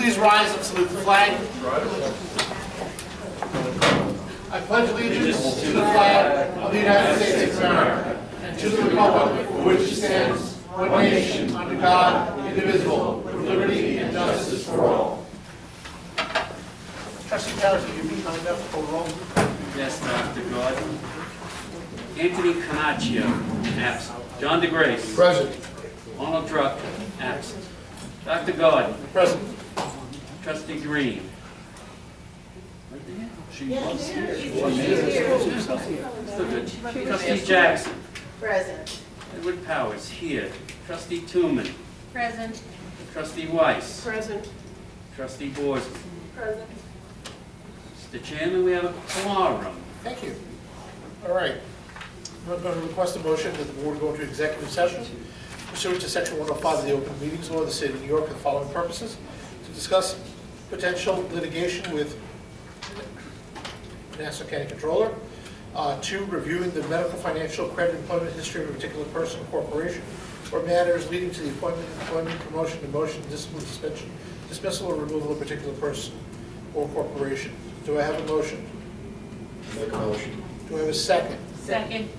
Please rise and salute the flag. I pledge allegiance to the flag of the United States of America and to the republic for which it stands, one nation, under God, indivisible, with liberty and justice for all. Trustee Powers, will you be kind enough to call the roll? Yes, Dr. Gordon. Anthony Canaccio, absent. John DeGrace. Present. Arnold Drucker, absent. Dr. Gordon. Present. Trustee Green. She was here. Still good. Trustee Jackson. Present. Edward Powers, here. Trustee Tooman. Present. Trustee Weiss. Present. Trustee Borsman. Present. Mr. Chairman, we have a quorum. Thank you. All right. I'm going to request a motion that the board go into executive session pursuant to Section 105 of the Open Meetings Law of the State of New York for the following purposes: to discuss potential litigation with Nassau County Controller, 2, reviewing the medical, financial, credit, employment history of a particular person, corporation, or matters leading to the appointment, employment, promotion, demotion, discipline, suspension, dismissal, or removal of a particular person or corporation. Do I have a motion? Make a motion. Do I have a second? Second.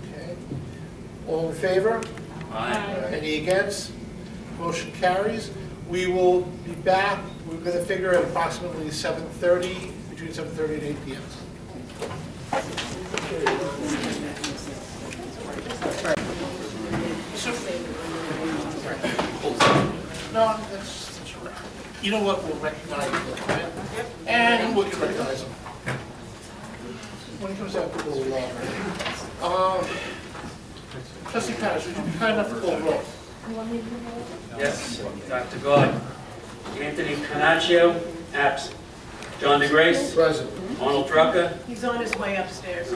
Okay. All in favor? Aye. Any against? Motion carries. We will be back, we're going to figure at approximately 7:30, between 7:30 and 8 p.m. No, that's right. You know what, we'll recognize them. And we can recognize them. When it comes out to the law. Trustee Powers, would you be kind enough to call the roll? Yes, Dr. Gordon. Anthony Canaccio, absent. John DeGrace. Present. Arnold Drucker. He's on his way upstairs.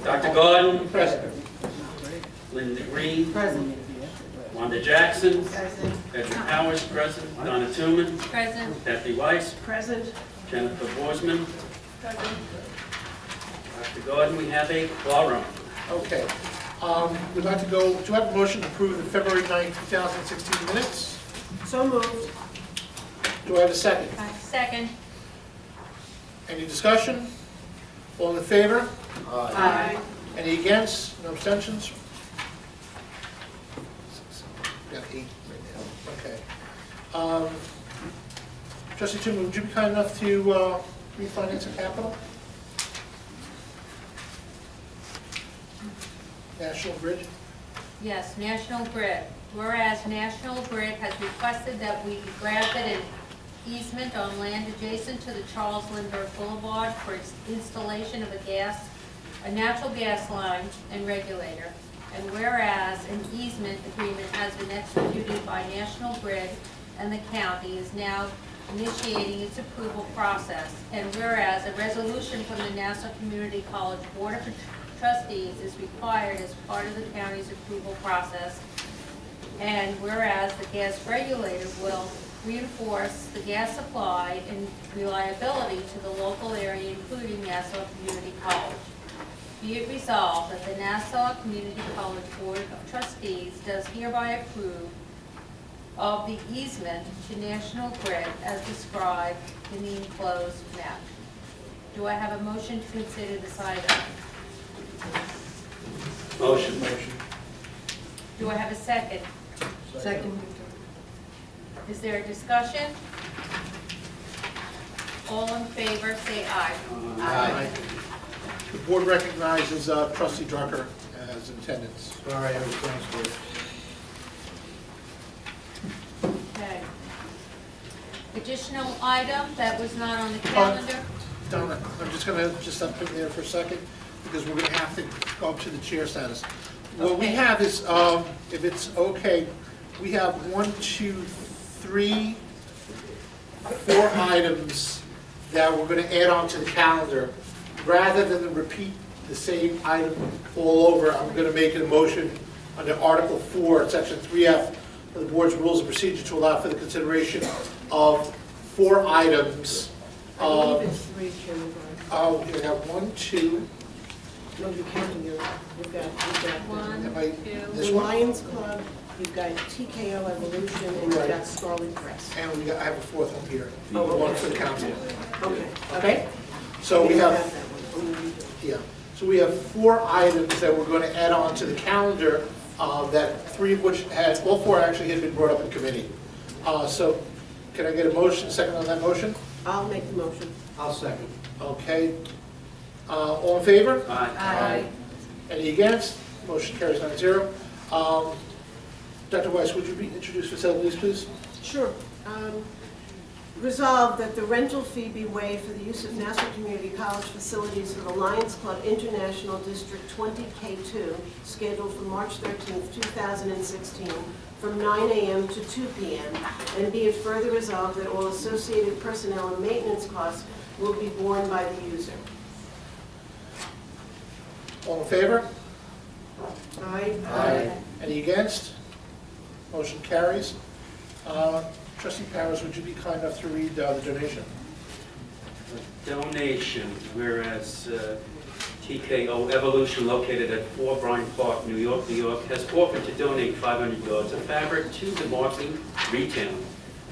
Dr. Gordon. Present. Linda Green. Present. Wanda Jackson. Present. Edward Powers, present. Donna Tooman. Present. Kathy Weiss. Present. Jennifer Borsman. Present. Dr. Gordon, we have a quorum. Okay. We'd like to go, do I have a motion to approve the February 9, 2016 minutes? So moved. Do I have a second? Second. Any discussion? All in favor? Aye. Any against? No abstentions? Got 8 right now. Okay. Trustee Tooman, would you be kind enough to refinance the capital? National Grid? Yes, National Grid. Whereas National Grid has requested that we be granted an easement on land adjacent to the Charles Lindbergh Boulevard for installation of a natural gas line and regulator. And whereas an easement agreement has been executed by National Grid and the county is now initiating its approval process. And whereas a resolution from the Nassau Community College Board of Trustees is required as part of the county's approval process. And whereas the gas regulator will reinforce the gas supply and reliability to the local area, including Nassau Community College. Be it resolved that the Nassau Community College Board of Trustees does hereby approve of the easement to National Grid as described in the enclosed map. Do I have a motion to consider this item? Motion. Do I have a second? Second. Is there a discussion? All in favor, say aye. Aye. The board recognizes Trustee Drucker as in attendance. All right, I was transferred. Okay. Additional item that was not on the calendar? Donna, I'm just going to up in there for a second because we're going to have to go up to the chair status. What we Okay. have is, if it's okay, we have 1, 2, 3, 4 items that we're going to add on to the calendar. Rather than repeat the same item all over, I'm going to make a motion under Article 4, Section 3F of the Board's Rules of Procedure to allow for the consideration of 4 items. I believe it's 3, Chairman. Oh, we have 1, 2. No, you're counting your, you've got One, Am I- two, This the one? Lions Club, you've got TKO Evolution, and you've Right. got Scarlet Dress. And I have a fourth one here, Oh, one okay. for the council. Okay. Okay? So we don't have, that one. yeah, so we have 4 items that we're going to add on to the calendar, that 3 of which all 4 actually had been brought up in committee. So can I get a motion, second on that motion? I'll make the motion. I'll second. Okay. All in favor? Aye. Aye. Any against? Motion carries 9-0. Dr. Weiss, would you introduce facilities, please? Sure. Resolved that the rental fee be waived for the use of Nassau Community College facilities for the Lions Club International District 20K2, scheduled for March 13th, 2016, from 9 a.m. to 2 p.m., and be it further resolved that all associated personnel and maintenance costs will be borne by the user. All in favor? Aye. Any against? Motion carries. Trustee Powers, would you be kind enough to read the donation? Donation, whereas TKO Evolution, located at 4 Bryant Park, New York, New York, has offered to donate 500 yards of fabric to the marketing, retailing,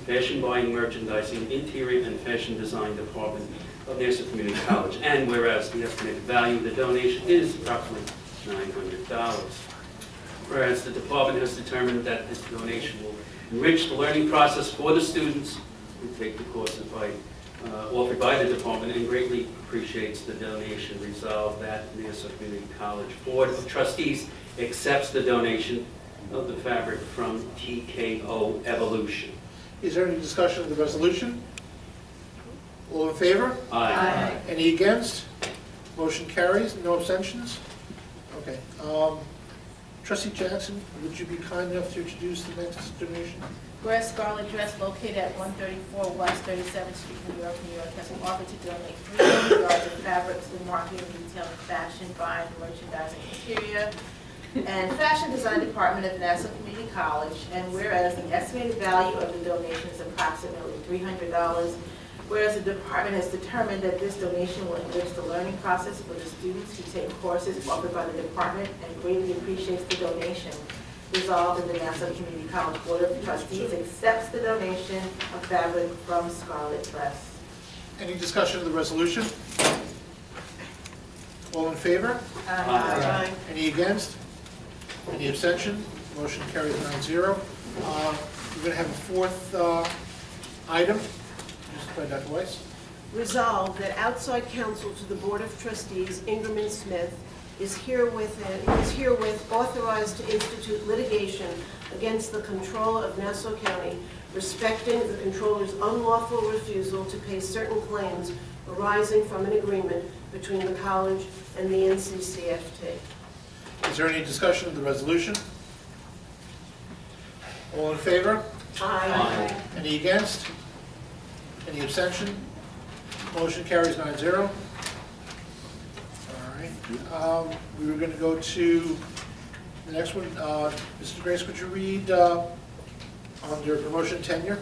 fashion buying, merchandising, interior, and fashion design department of Nassau Community College. And whereas the estimated value of the donation is approximately $900. Whereas the department has determined that this donation will enrich the learning process for the students who take the courses offered by the department, and greatly appreciates the donation. Resolved that Nassau Community College Board of Trustees accepts the donation of the fabric from TKO Evolution. Is there any discussion of the resolution? All in favor? Aye. Any against? Motion carries. No abstentions? Okay. Trustee Jackson, would you be kind enough to introduce the next donation? Whereas Scarlet Dress, located at 134 West 37th Street, New York, New York, has offered to donate 300 yards of fabric to the marketing, retail, fashion, buying, merchandising, interior, and fashion design department of Nassau Community College. And whereas the estimated value of the donation is approximately $300, whereas the department has determined that this donation will enrich the learning process for the students who take courses offered by the department, and greatly appreciates the donation. Resolved that the Nassau Community College Board of Trustees accepts the donation of fabric from Scarlet Dress. Any discussion of the resolution? All in favor? Aye. Any against? Any abstention? Motion carries 9-0. We're going to have a 4th item, introduced by Dr. Weiss. Resolved that outside counsel to the Board of Trustees, Ingram and Smith, is herewith authorized to institute litigation against the controller of Nassau County respecting the controller's unlawful refusal to pay certain claims arising from an agreement between the college and the NCCFT. Is there any discussion of the resolution? All in favor? Aye. Any against? Any abstention? Motion carries 9-0. All right. We were going to go to the next one. Mrs. Grace, could you read under promotion tenure?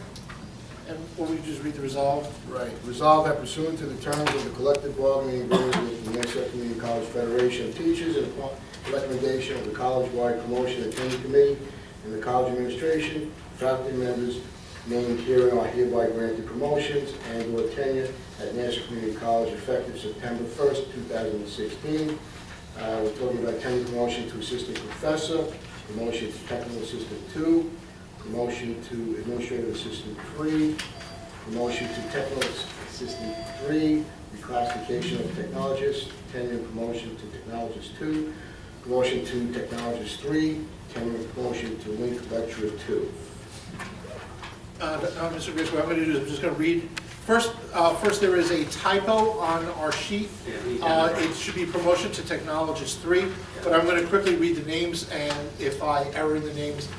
And or we just read the resolve? Right. Resolved that pursuant to the terms of the collective bargaining agreement with the Nassau Community College Federation of Teachers and upon recommendation of the college-wide promotion and tenure committee and the college administration, faculty members named herein are hereby granted promotions and/or tenure at Nassau Community College effective September 1st, 2016. We're talking about tenure promotion to assistant professor, promotion to technical assistant 2, promotion to administrative assistant 3, promotion to technical assistant 3, reclassification of technologist, tenure and promotion to technologist 2, promotion to technologist 3, tenure and promotion to link lecturer 2. Mr. Grace, what I'm going to do is I'm just going to read. First, there is a typo on our sheet. It should be promotion to technologist 3, but I'm going to quickly read the names, and if I error in the names,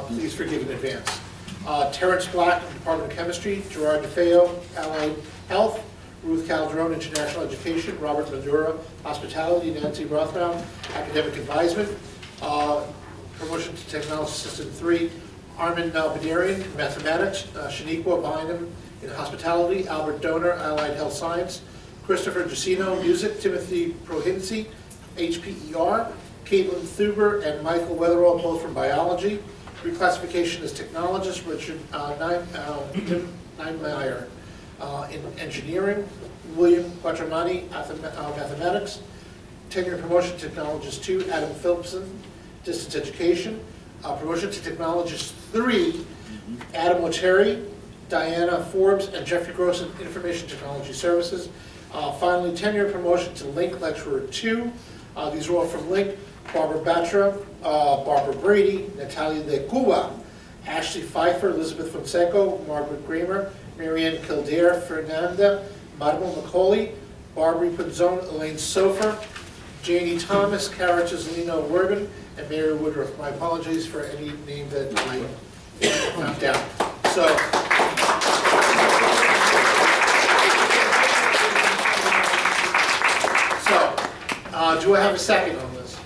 please forgive in advance. Terrence Black, Department of Chemistry; Gerard DeFeo, Allied Health; Ruth Calderon, International Education; Robert Madura, Hospitality; Nancy Rothbaum, Academic Advisement; promotion to Technology Assistant 3, Armin Badarian, Mathematics; Shaniqua Bynum in Hospitality; Albert Donor, Allied Health Science; Christopher Giacino, Music; Timothy Prohinsi, HPER; Caitlin Thuber and Michael Weatherall, both from Biology; reclassification as technologist, Richard Ninemeyer in engineering, William Quattromani, mathematics, tenure promotion to technologist 2, Adam Phillipson, distance education, promotion to technologist 3, Adam Leteri, Diana Forbes, and Jeffrey Gross in information technology services. Finally, tenure promotion to Link lecturer 2. These are all from Link. Barbara Batra, Barbara Brady, Natalia Lecuba, Ashley Pfeiffer, Elizabeth Fonseca, Margaret Kramer, Marianne Kildare, Fernanda, Madeleine McCauley, Barbara Pinzone, Elaine Sofer, Janie Thomas, Cara Cislino Werben, and Mary Woodruff. My apologies for any name that I found out. Do I have a second on this?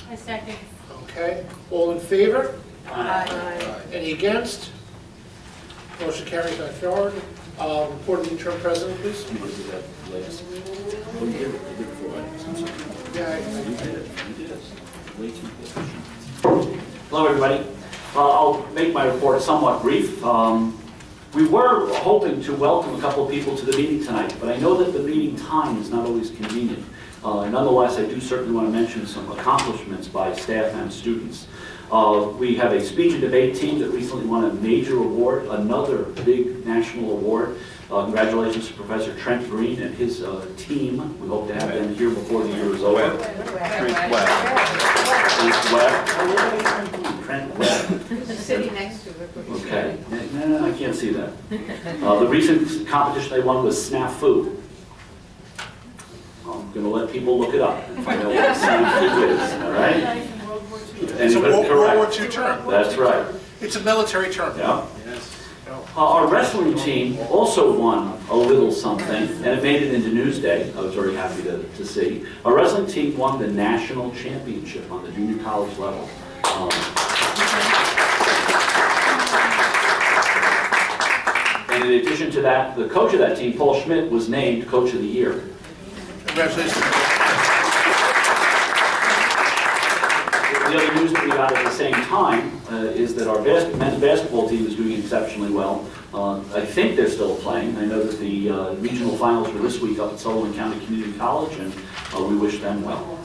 I second. Okay, all in favor? Aye. Any against? Motion carries by forward. Report of the interim president, please. You want to do that last? Oh, you did it. You did it 4 items. I'm sorry. Yeah, You did it. You did it. Way too quick. Hello, everybody. I'll make my report somewhat brief. We were hoping to welcome a couple of people to the meeting tonight, but I know that the meeting time is not always convenient. Nonetheless, I do certainly want to mention some accomplishments by staff and students. We have a speech and debate team that recently won a major award, another big national award. Congratulations to Professor Trent Green and his team. We hope to have them here before the year is over. Trent Webb. Sitting next to it. Okay, no, I can't see that. The recent competition they won was Snafu. I'm going to let people look it up and find out what Snafu is, all right? it's a World War Correct. II term. That's right. It's a military term. Yeah. Yes. Our wrestling team also won a little something, and it made it into Newsday. I was very happy to see. Our wrestling team won the national championship on the junior college level. And in addition to that, the coach of that team, Paul Schmidt, was named Coach of the Year. Congratulations. The other news that we got at the same time is that our men's basketball team is doing exceptionally well. I think they're still playing. I know that the regional finals were this week up at Sullivan County Community College, and we wish them well.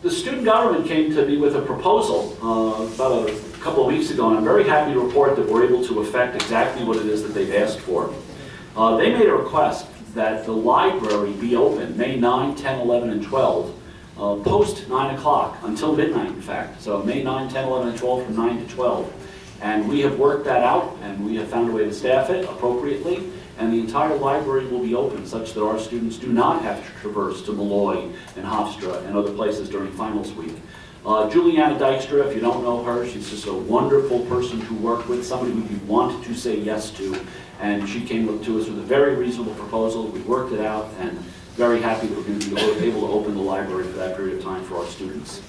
The student government came to me with a proposal about a couple of weeks ago, and I'm very happy to report that we're able to effect exactly what it is that they've asked for. They made a request that the library be open May 9, 10, 11, and 12, post 9 o'clock, until midnight, in fact. So May 9, 10, 11, and 12 from 9 to 12. And we have worked that out, and we have found a way to staff it appropriately, and the entire library will be open such that our students do not have to traverse to Malloy and Hofstra and other places during finals week. Juliana Dykstra, if you don't know her, she's just a wonderful person to work with, somebody who you want to say yes to, and she came to us with a very reasonable proposal. We worked it out, and very happy that we're going to be able to open the library for that period of time for our students.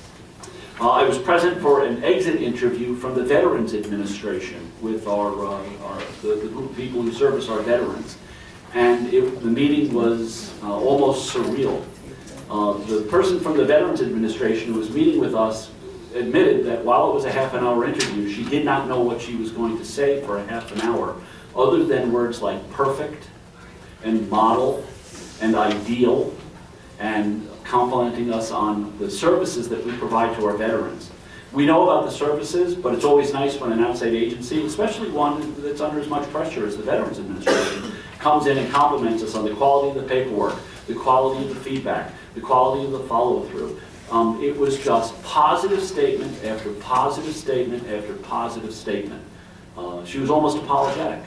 I was present for an exit interview from the Veterans Administration with the group of people who service our veterans, and the meeting was almost surreal. The person from the Veterans Administration who was meeting with us admitted that while it was a half-an-hour interview, she did not know what she was going to say for a half an hour, other than words like perfect and model and ideal, and complimenting us on the services that we provide to our veterans. We know about the services, but it's always nice when an outside agency, especially one that's under as much pressure as the Veterans Administration, comes in and compliments us on the quality of the paperwork, the quality of the feedback, the quality of the follow-through. It was just positive statement after positive statement after positive statement. She was almost apologetic.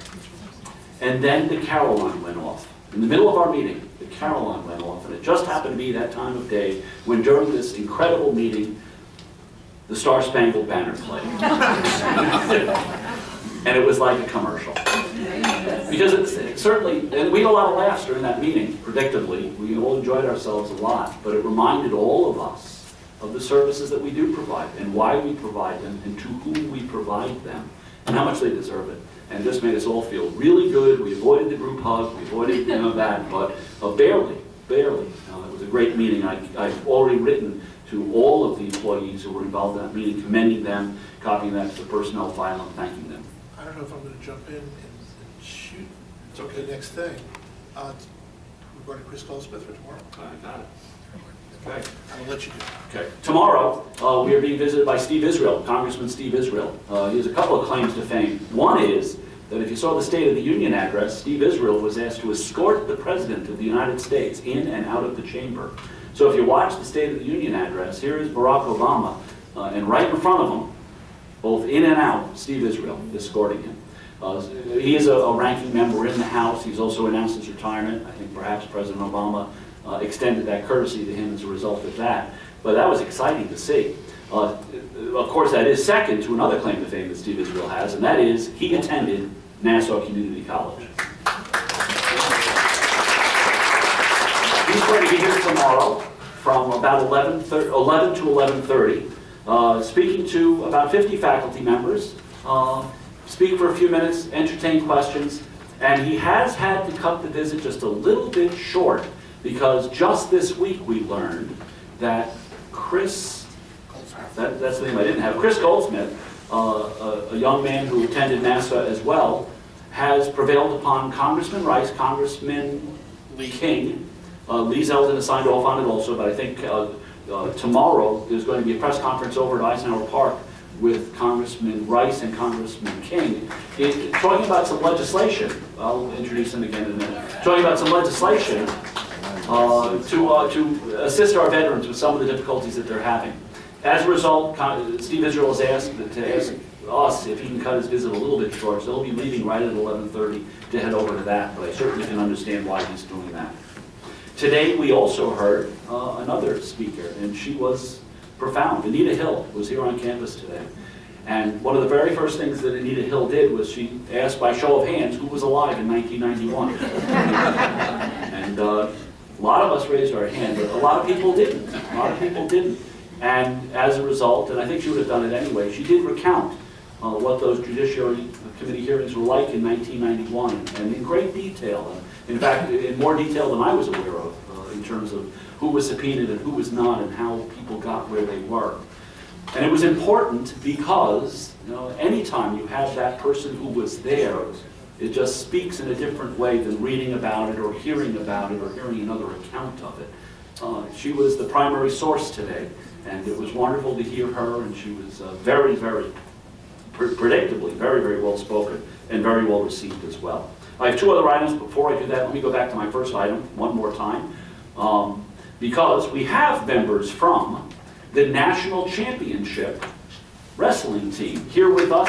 And then the carol line went off. In the middle of our meeting, the carol line went off, and it just happened to be that time of day when during this incredible meeting, the Star-Spangled Banner played. And it was like a commercial. Because it's certainly, and we had a lot of laughs during that meeting, predictably. We all enjoyed ourselves a lot, but it reminded all of us of the services that we do provide, and why we provide them, and to whom we provide them, and how much they deserve it. And this made us all feel really good. We avoided the group hug, we avoided that, but barely. It was a great meeting. I've already written to all of the employees who were involved in that meeting, commending them, copying that to the personnel file, and thanking them. I don't know if I'm going to jump in and shoot. It's okay. The next thing. We're going to Chris Goldsmith for tomorrow. I got it. Okay. I will let you do it. Okay. Tomorrow, we are being visited by Steve Israel, Congressman Steve Israel. He has a couple of claims to fame. One is that if you saw the State of the Union address, Steve Israel was asked to escort the President of the United States in and out of the chamber. So if you watch the State of the Union address, here is Barack Obama, and right in front of him, both in and out, Steve Israel escorting him. He is a ranking member in the House. He's also announced his retirement. I think perhaps President Obama extended that courtesy to him as a result of that. But that was exciting to see. Of course, that is second to another claim to fame that Steve Israel has, and that is he attended Nassau Community College. He's going to be here tomorrow from about 11 to 11:30, speaking to about 50 faculty members, speak for a few minutes, entertain questions, and he has had to cut the visit just a little bit short because just this week we learned that Chris, that's the name I didn't have, Chris Goldsmith, a young man who attended Nassau as well, has prevailed upon Congressman Rice, Congressman King. Lee Zeldin has signed off on it also, but I think tomorrow there's going to be a press conference over at Eisenhower Park with Congressman Rice and Congressman King, talking about some legislation. I'll introduce him again in a minute. Talking about some legislation to assist our veterans with some of the difficulties that they're having. As a result, Steve Israel has asked us if he can cut his visit a little bit short, so he'll be leaving right at 11:30 to head over to that, but I certainly can understand why he's doing that. Today we also heard another speaker, and she was profound. Anita Hill was here on campus today. And one of the very first things that Anita Hill did was she asked by show of hands who was alive in 1991. And a lot of us raised our hand, but a lot of people didn't. A lot of people didn't. And as a result, and I think she would have done it anyway, she did recount what those Judiciary Committee hearings were like in 1991, and in great detail. In fact, in more detail than I was aware of, in terms of who was subpoenaed and who was not, and how people got where they were. And it was important because, anytime you have that person who was there, it just speaks in a different way than reading about it or hearing another account of it. She was the primary source today, and it was wonderful to hear her, and she was very, very, predictably, very, very well spoken and very well received as well. I have two other items. Before I do that, let me go back to my first item one more time. Because we have members from the National Championship Wrestling Team here with us.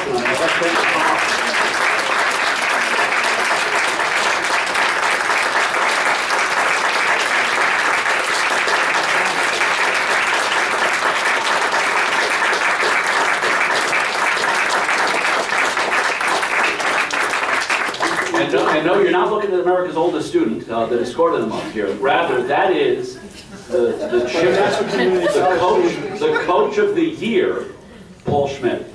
And I know you're not looking at America's oldest student that escorted them up here. Rather, that is the coach of the year, Paul Schmidt.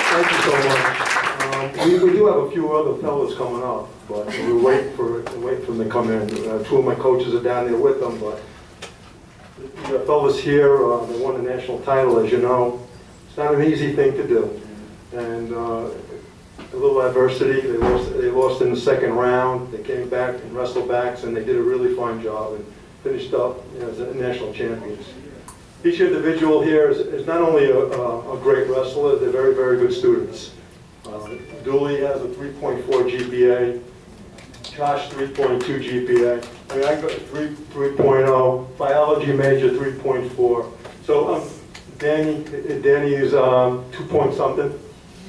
Thank you so much. We do have a few other fellows coming up, but we wait for them to come in. Two of my coaches are down there with them, but the fellows here, they won the national title, as you know. It's not an easy thing to do, and a little adversity. They lost in the second round. They came back and wrestled backs, and they did a really fine job and finished up as national champions. Each individual here is not only a great wrestler, they're very, very good students. Dooley has a 3.4 GPA. Josh, 3.2 GPA. I mean, I got 3.0. Biology major, 3.4. So Danny is 2 point something.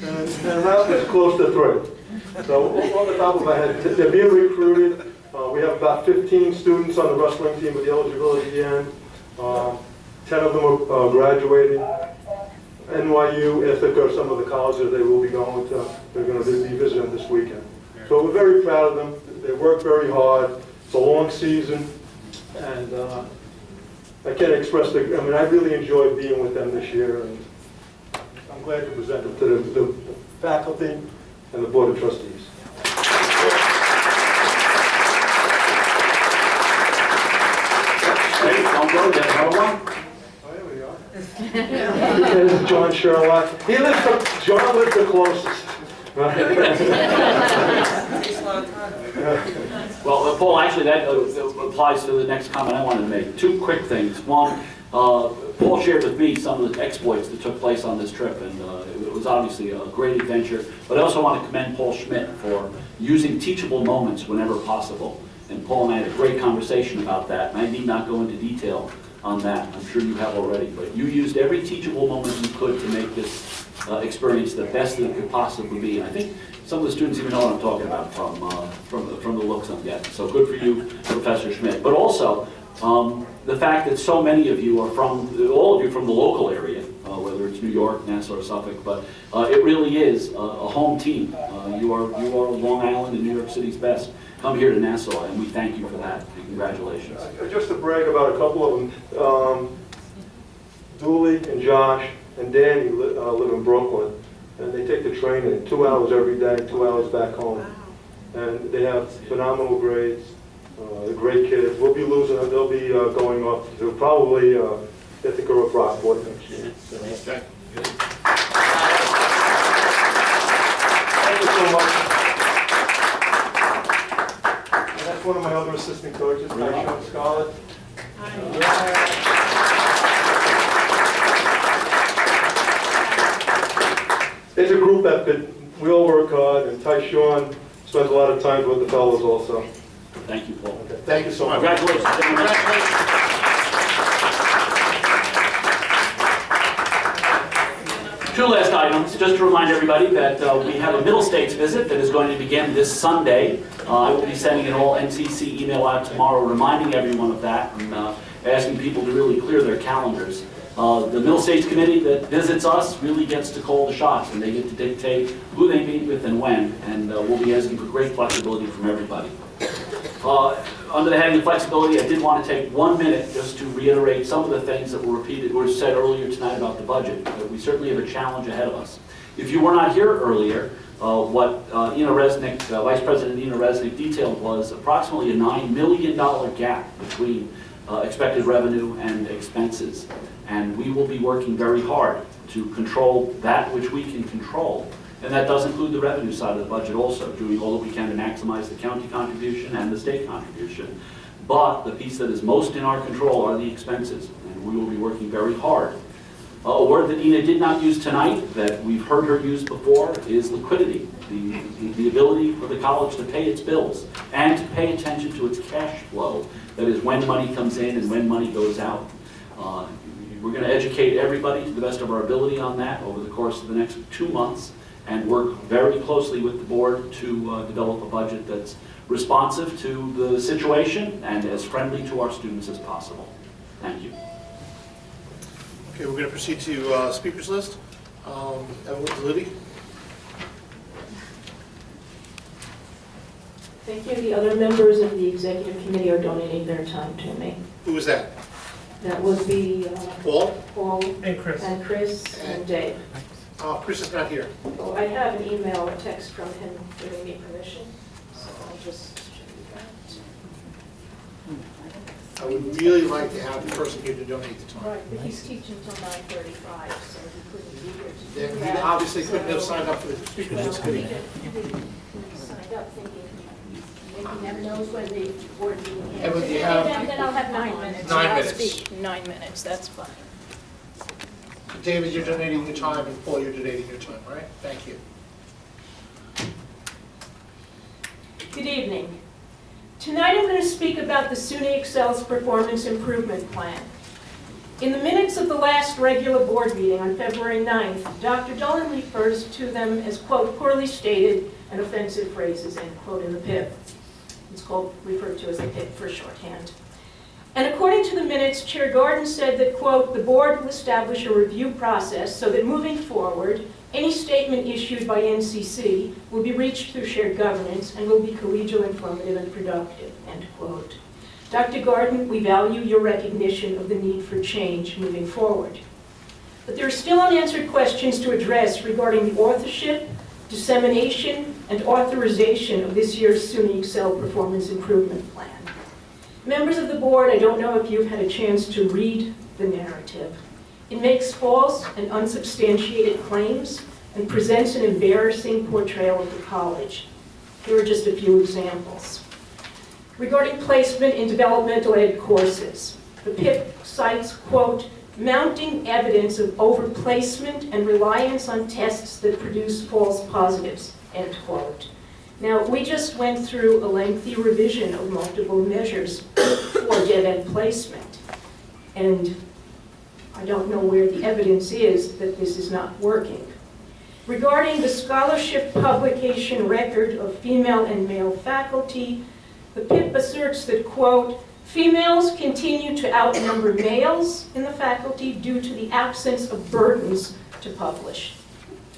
And Ralph is close to 3. So off the top of my head, they're being recruited. We have about 15 students on the wrestling team with the eligibility at the end. 10 of them are graduating. NYU, Ithaca, some of the colleges they will be going to. They're going to be visiting this weekend. So we're very proud of them. They work very hard. It's a long season, and I can't express I really enjoyed being with them this year, and I'm glad to present them to the faculty and the Board of Trustees. Another one? Oh, there we are. This is John Sherlock. John lives the closest. Well, Paul, actually, that applies to the next comment I wanted to make. Two quick things. One, Paul shared with me some of the exploits that took place on this trip, and it was obviously a great adventure. But I also want to commend Paul Schmidt for using teachable moments whenever possible. And Paul and I had a great conversation about that, and I need not go into detail on that. I'm sure you have already. But you used every teachable moment you could to make this experience the best that it could possibly be. And I think some of the students even know what I'm talking about from the looks I'm getting. So good for you, Professor Schmidt. But also, the fact that so many of you are all of you from the local area, whether it's New York, Nassau, or Suffolk, but it really is a home team. You are Long Island and New York City's best. Come here to Nassau, and we thank you for that. And congratulations. Just to brag about a couple of them, Dooley and Josh and Danny live in Brooklyn, and they take the train in 2 hours every day, 2 hours back home. And they have phenomenal grades. They're great kids. We'll be losing them. They'll be going up to probably, I think, go up Rockport next year. Okay. Thank you so much. And that's one of my other assistant coaches, Sean Scarlett. It's a group effort. We all work hard, and Tyshawn spends a lot of time with the fellows also. Thank you, Paul. Okay. Thank you so much. Congratulations. Congratulations. Two last items, just to remind everybody that we have a Middle States visit that is going to begin this Sunday. I will be sending an all NCC email out tomorrow reminding everyone of that and asking people to really clear their calendars. The Middle States Committee that visits us really gets to call the shots, and they get to dictate who they meet with and when, and we'll be asking for great flexibility from everybody. Under the heading of flexibility, I did want to take 1 minute just to reiterate some of the things that were said earlier tonight about the budget. We certainly have a challenge ahead of us. If you were not here earlier, what Vice President Nina Resnick detailed was approximately a $9 million gap between expected revenue and expenses. And we will be working very hard to control that which we can control. And that does include the revenue side of the budget also, doing all that we can to maximize the county contribution and the state contribution. But the piece that is most in our control are the expenses, and we will be working very hard. A word that Nina did not use tonight, that we've heard her use before, is liquidity. The ability for the college to pay its bills and to pay attention to its cash flow. That is, when money comes in and when money goes out. We're going to educate everybody to the best of our ability on that over the course of the next 2 months, and work very closely with the board to develop a budget that's responsive to the situation and as friendly to our students as possible. Thank you. Okay, we're going to proceed to speakers list. Evelyn Liddy. Thank you. The other members of the executive committee are donating their time to me. Who was that? That would be Paul and Chris and Dave. Chris is not here. Oh, I have an email or text from him giving me permission, so I'll just show you that. I would really like to have the person here to donate the time. Right, but he's teaching till 9:35, so he couldn't be here to do Then that. he obviously couldn't have signed up for the speakers list, could he? Signed up thinking he never knows when the board meeting is. Evan, do you have Then I'll have 9 minutes. 9 I'll minutes? speak 9 minutes, that's fine. David, you're donating your time, and Paul, you're donating your time, right? Thank you. Good evening. Tonight I'm going to speak about the SUNY Excel's Performance Improvement Plan. In the minutes of the last regular board meeting on February 9th, Dr. Dolan refers to them as, quote, poorly stated and offensive phrases, end quote, in the PIP. It's referred to as the PIP for shorthand. And according to the minutes, Chair Gordon said that, quote, the board will establish a review process so that moving forward, any statement issued by NCC will be reached through shared governance and will be collegial, informative, and productive, end quote. Dr. Gordon, we value your recognition of the need for change moving forward. But there are still unanswered questions to address regarding the authorship, dissemination, and authorization of this year's SUNY Excel Performance Improvement Plan. Members of the board, I don't know if you've had a chance to read the narrative. It makes false and unsubstantiated claims and presents an embarrassing portrayal of the college. Here are just a few examples. Regarding placement in developmental ed courses, the PIP cites, quote, mounting evidence of overplacement and reliance on tests that produce false positives, end quote. Now, we just went through a lengthy revision of multiple measures for dev ed placement, and I don't know where the evidence is that this is not working. Regarding the scholarship publication record of female and male faculty, the PIP asserts that, quote, females continue to outnumber males in the faculty due to the absence of burdens to publish,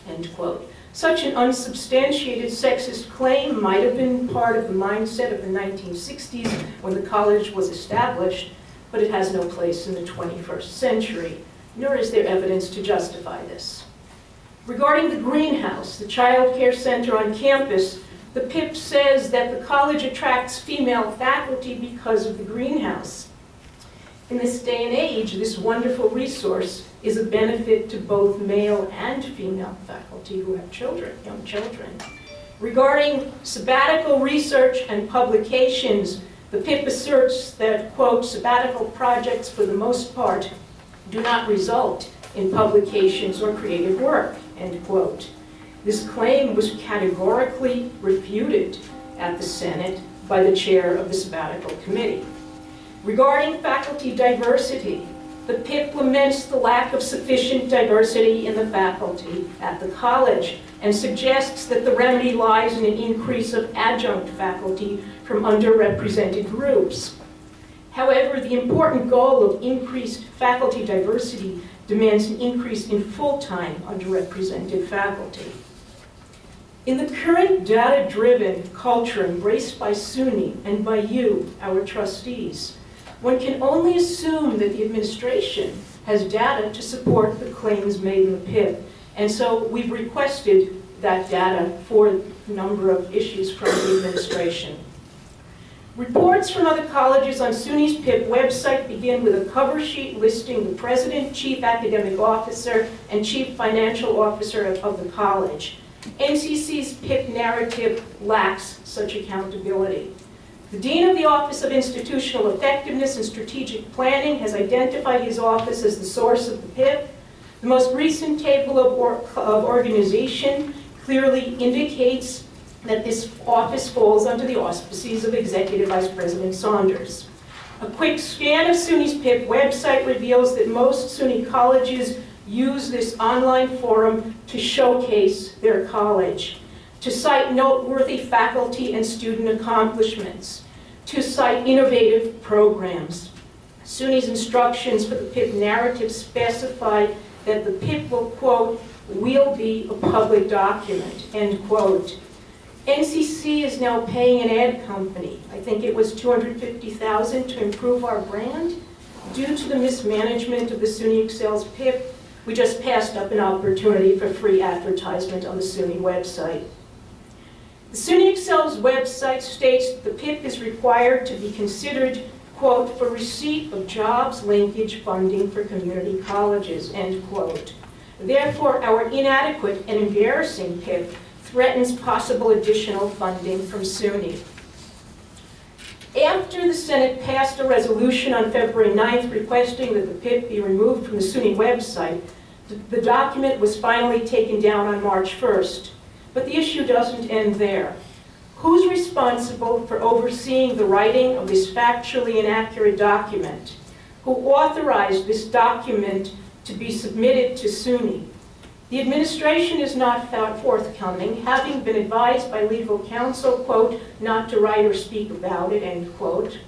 end quote. Such an unsubstantiated sexist claim might have been part of the mindset of the 1960s when the college was established, but it has no place in the 21st century, nor is there evidence to justify this. Regarding the greenhouse, the child care center on campus, the PIP says that the college attracts female faculty because of the greenhouse. In this day and age, this wonderful resource is a benefit to both male and female faculty who have children, young children. Regarding sabbatical research and publications, the PIP asserts that, quote, sabbatical projects for the most part do not result in publications or creative work, end quote. This claim was categorically refuted at the Senate by the chair of the sabbatical committee. Regarding faculty diversity, the PIP laments the lack of sufficient diversity in the faculty at the college and suggests that the remedy lies in an increase of adjunct faculty from underrepresented groups. However, the important goal of increased faculty diversity demands an increase in full-time underrepresented faculty. In the current data-driven culture embraced by SUNY and by you, our trustees, one can only assume that the administration has data to support the claims made in the PIP. And so we've requested that data for a number of issues from the administration. Reports from other colleges on SUNY's PIP website begin with a cover sheet listing the president, chief academic officer, and chief financial officer of the college. NCC's PIP narrative lacks such accountability. The Dean of the Office of Institutional Effectiveness and Strategic Planning has identified his office as the source of the PIP. The most recent table of organization clearly indicates that this office falls under the auspices of Executive Vice President Saunders. A quick scan of SUNY's PIP website reveals that most SUNY colleges use this online forum to showcase their college, to cite noteworthy faculty and student accomplishments, to cite innovative programs. SUNY's instructions for the PIP narrative specify that the PIP will, quote, will be a public document, end quote. NCC is now paying an ad company, I think it was $250,000, to improve our brand. Due to the mismanagement of the SUNY Excels PIP, we just passed up an opportunity for free advertisement on the SUNY website. The SUNY Excels website states that the PIP is required to be considered, quote, for receipt of jobs linkage funding for community colleges, end quote. Therefore, our inadequate and embarrassing PIP threatens possible additional funding from SUNY. After the Senate passed a resolution on February 9th requesting that the PIP be removed from the SUNY website, the document was finally taken down on March 1st. But the issue doesn't end there. Who's responsible for overseeing the writing of this factually inaccurate document? Who authorized this document to be submitted to SUNY? The administration is not forthcoming, having been advised by legal counsel, quote, not to write or speak about it, end quote.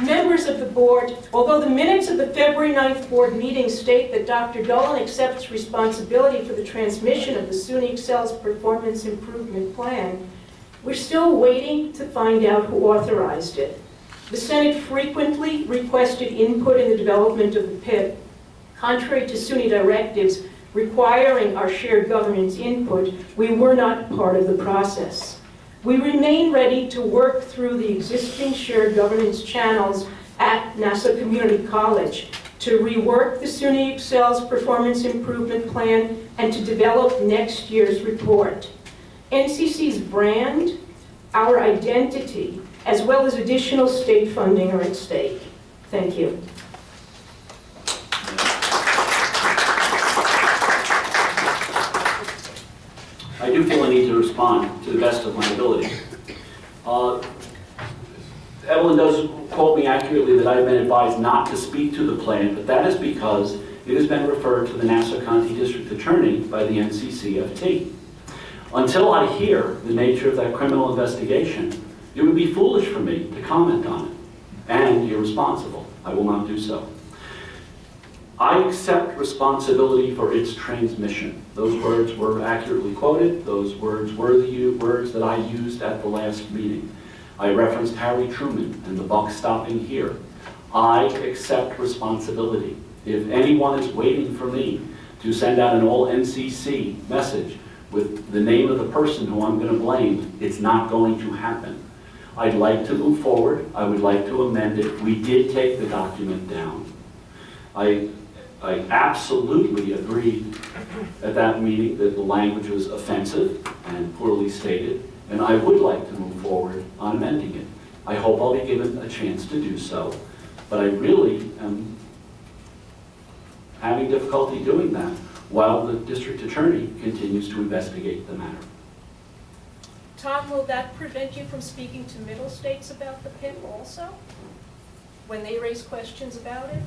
Members of the board, although the minutes of the February 9th board meeting state that Dr. Dolan accepts responsibility for the transmission of the SUNY Excels Performance Improvement Plan, we're still waiting to find out who authorized it. The Senate frequently requested input in the development of the PIP. Contrary to SUNY directives requiring our shared governance input, we were not part of the process. We remain ready to work through the existing shared governance channels at Nassau Community College to rework the SUNY Excels Performance Improvement Plan and to develop next year's report. NCC's brand, our identity, as well as additional state funding are at stake. Thank you. I do feel I need to respond to the best of my ability. Evelyn does quote me accurately that I've been advised not to speak to the plan, but that is because it has been referred to the Nassau County District Attorney by the NCCFT. Until I hear the nature of that criminal investigation, it would be foolish for me to comment on it, and irresponsible. I will not do so. I accept responsibility for its transmission. Those words were accurately quoted. Those words were the words that I used at the last meeting. I referenced Harry Truman and the buck stopping here. I accept responsibility. If anyone is waiting for me to send out an all NCC message with the name of the person who I'm going to blame, it's not going to happen. I'd like to move forward. I would like to amend it. We did take the document down. I absolutely agreed at that meeting that the language was offensive and poorly stated, and I would like to move forward on amending it. I hope I'll be given a chance to do so, but I really am having difficulty doing that while the district attorney continues to investigate the matter. Tom, will that prevent you from speaking to middle states about the PIP also? When they raise questions about it?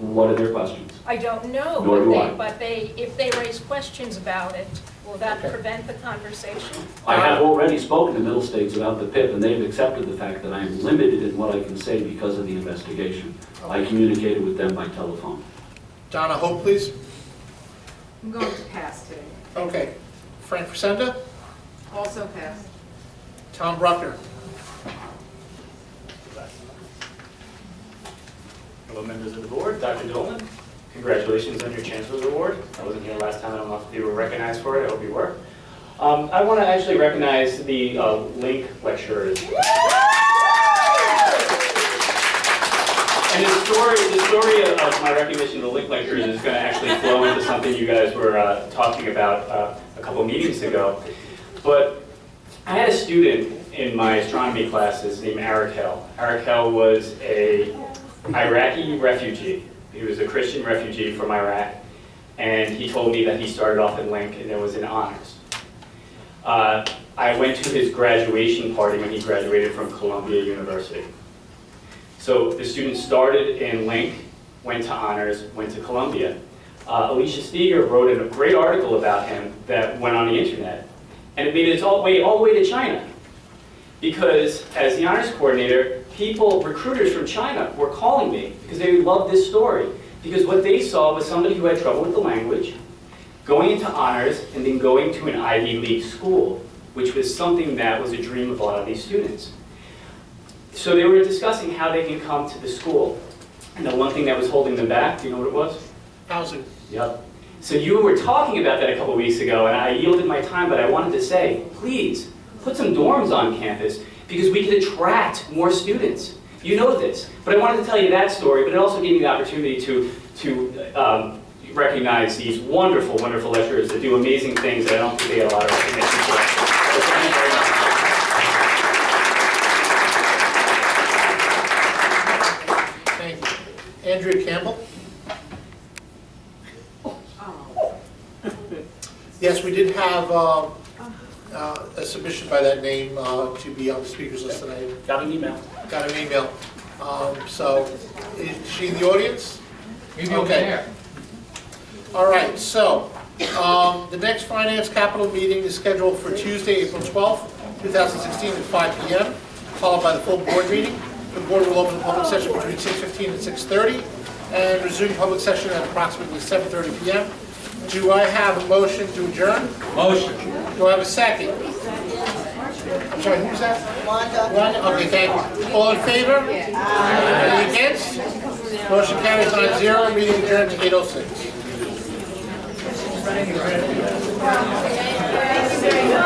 What are their questions? I don't know, Nor do I. but if they raise questions about it, will that prevent the conversation? I have already spoken to middle states about the PIP, and they've accepted the fact that I am limited in what I can say because of the investigation. I communicated with them by telephone. Donna Hope, please. I'm going to pass today. Okay. Frank Fresenda. Also pass. Tom Bruckner. Hello, members of the board. Dr. Dolman, congratulations on your Chancellor's Award. I wasn't here last time. I don't know if you were recognized for it. I hope you were. I want to actually recognize the Link lecturers. And the story of my recognition of the Link lecturers is going to actually flow into something you guys were talking about a couple meetings ago. But I had a student in my astronomy classes named Arakel. Arakel was an Iraqi refugee. He was a Christian refugee from Iraq, and he told me that he started off in Link and it was in honors. I went to his graduation party when he graduated from Columbia University. So the student started in Link, went to honors, went to Columbia. Alicia Steger wrote a great article about him that went on the internet, and it made it all the way to China. Because as the honors coordinator, recruiters from China were calling me because they loved this story. Because what they saw was somebody who had trouble with the language, going into honors, and then going to an Ivy League school, which was something that was a dream of a lot of these students. So they were discussing how they can come to the school. And the one thing that was holding them back, do you know what it was? Housing. Yep. So you were talking about that a couple weeks ago, and I yielded my time, but I wanted to say, please, put some dorms on campus, because we can attract more students. You know this. But I wanted to tell you that story, but it also gave me the opportunity to recognize these wonderful, wonderful lecturers that do amazing things that I don't think they get a lot of recognition for. So thank you very much. Thank you. Andrea Campbell. Yes, we did have a submission by that name to be on the speakers list tonight. Got an email. Got an email. So, is she in the audience? Maybe okay. All right, so the next Finance Capital meeting is scheduled for Tuesday, April 12th, 2016 at 5 p.m., followed by the full board meeting. The board will open the public session between 6:15 and 6:30 and resume public session at approximately 7:30 p.m. Do I have a motion to adjourn? Motion. Do I have a second? I'm sorry, who was that? Wanda. Okay, thank you. All in favor? Any against? Motion carries 9-0. Meeting adjourned at 8:06.